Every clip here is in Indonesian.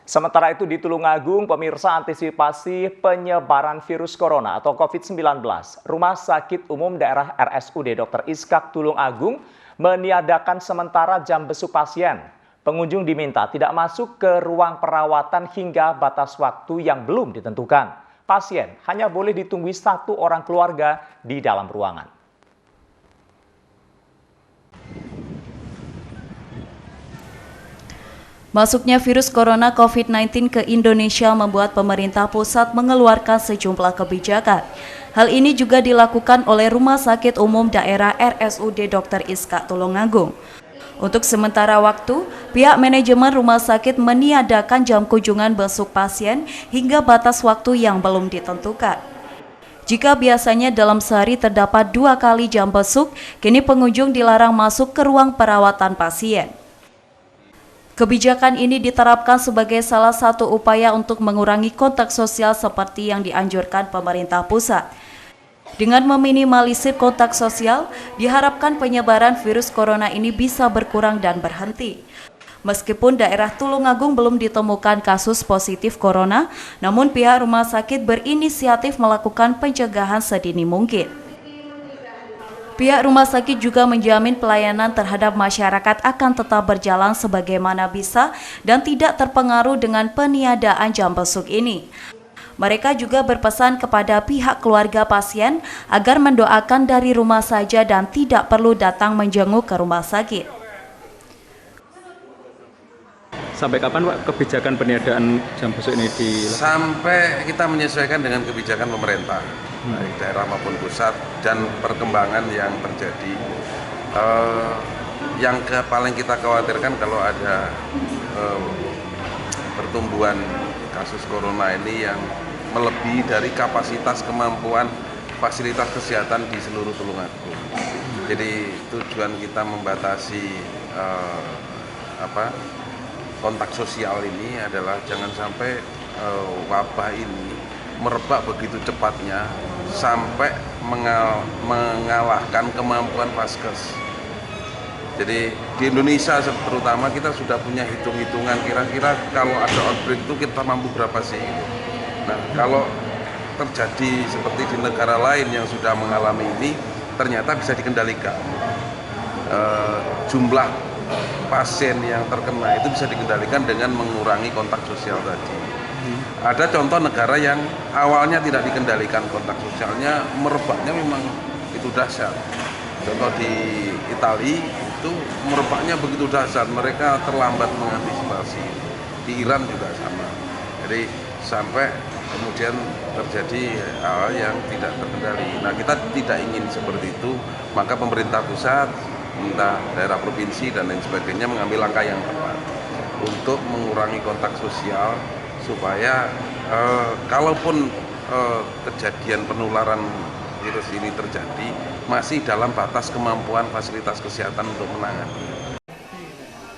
Sementara itu di Tulungagung, pemirsa antisipasi penyebaran virus corona atau COVID-19, Rumah Sakit Umum Daerah RSUD Dr. Iskak Tulungagung meniadakan sementara jam besuk pasien. Pengunjung diminta tidak masuk ke ruang perawatan hingga batas waktu yang belum ditentukan. Pasien hanya boleh ditunggui satu orang keluarga di dalam ruangan. Masuknya virus corona COVID-19 ke Indonesia membuat pemerintah pusat mengeluarkan sejumlah kebijakan. Hal ini juga dilakukan oleh Rumah Sakit Umum Daerah RSUD Dr. Iskak Tulungagung. Untuk sementara waktu, pihak manajemen rumah sakit meniadakan jam kunjungan besuk pasien hingga batas waktu yang belum ditentukan. Jika biasanya dalam sehari terdapat 2 kali jam besuk, kini pengunjung dilarang masuk ke ruang perawatan pasien. Kebijakan ini diterapkan sebagai salah satu upaya untuk mengurangi kontak sosial seperti yang dianjurkan pemerintah pusat. Dengan meminimalisir kontak sosial, diharapkan penyebaran virus corona ini bisa berkurang dan berhenti. Meskipun daerah Tulungagung belum ditemukan kasus positif corona, namun pihak rumah sakit berinisiatif melakukan pencegahan sedini mungkin. Pihak rumah sakit juga menjamin pelayanan terhadap masyarakat akan tetap berjalan sebagaimana bisa dan tidak terpengaruh dengan peniadaan jam besuk ini. Mereka juga berpesan kepada pihak keluarga pasien agar mendoakan dari rumah saja dan tidak perlu datang menjenguk ke rumah sakit. Sampai kapan Pak kebijakan peniadaan jam besuk ini dilakukan? Sampai kita menyesuaikan dengan kebijakan pemerintah, baik daerah maupun pusat, dan perkembangan yang terjadi. Yang paling kita khawatirkan kalau ada pertumbuhan kasus corona ini yang melebihi dari kapasitas kemampuan fasilitas kesehatan di seluruh Tulungagung. Jadi tujuan kita membatasi kontak sosial ini adalah jangan sampai wabah ini merebak begitu cepatnya sampai mengalahkan kemampuan Vaskes. Jadi di Indonesia terutama kita sudah punya hitung-hitungan kira-kira kalau ada outbreak itu kita mampu berapa sih. Nah, kalau terjadi seperti di negara lain yang sudah mengalami ini ternyata bisa dikendalikan. Jumlah pasien yang terkena itu bisa dikendalikan dengan mengurangi kontak sosial tadi. Ada contoh negara yang awalnya tidak dikendalikan kontak sosialnya, merebaknya memang itu dahsyat. Contoh di Italia itu merebaknya begitu dahsyat, mereka terlambat mengantisipasi. Di Iran juga sama. Jadi sampai kemudian terjadi hal yang tidak terkendali. Nah, kita tidak ingin seperti itu, maka pemerintah pusat, entah daerah provinsi dan lain sebagainya mengambil langkah yang tepat untuk mengurangi kontak sosial supaya kalaupun kejadian penularan virus ini terjadi masih dalam batas kemampuan fasilitas kesehatan untuk menangani.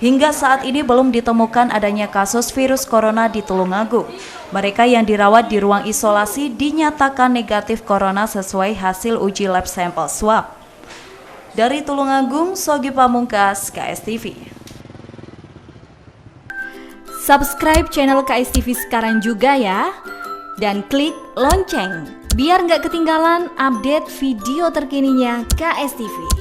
Hingga saat ini belum ditemukan adanya kasus virus corona di Tulungagung. Mereka yang dirawat di ruang isolasi dinyatakan negatif corona sesuai hasil uji lab sampel swab. Dari Tulungagung, Sogi Pamungkas, KSTV. Subscribe channel KSTV sekarang juga ya. Dan klik lonceng, biar nggak ketinggalan update video terkininya KSTV.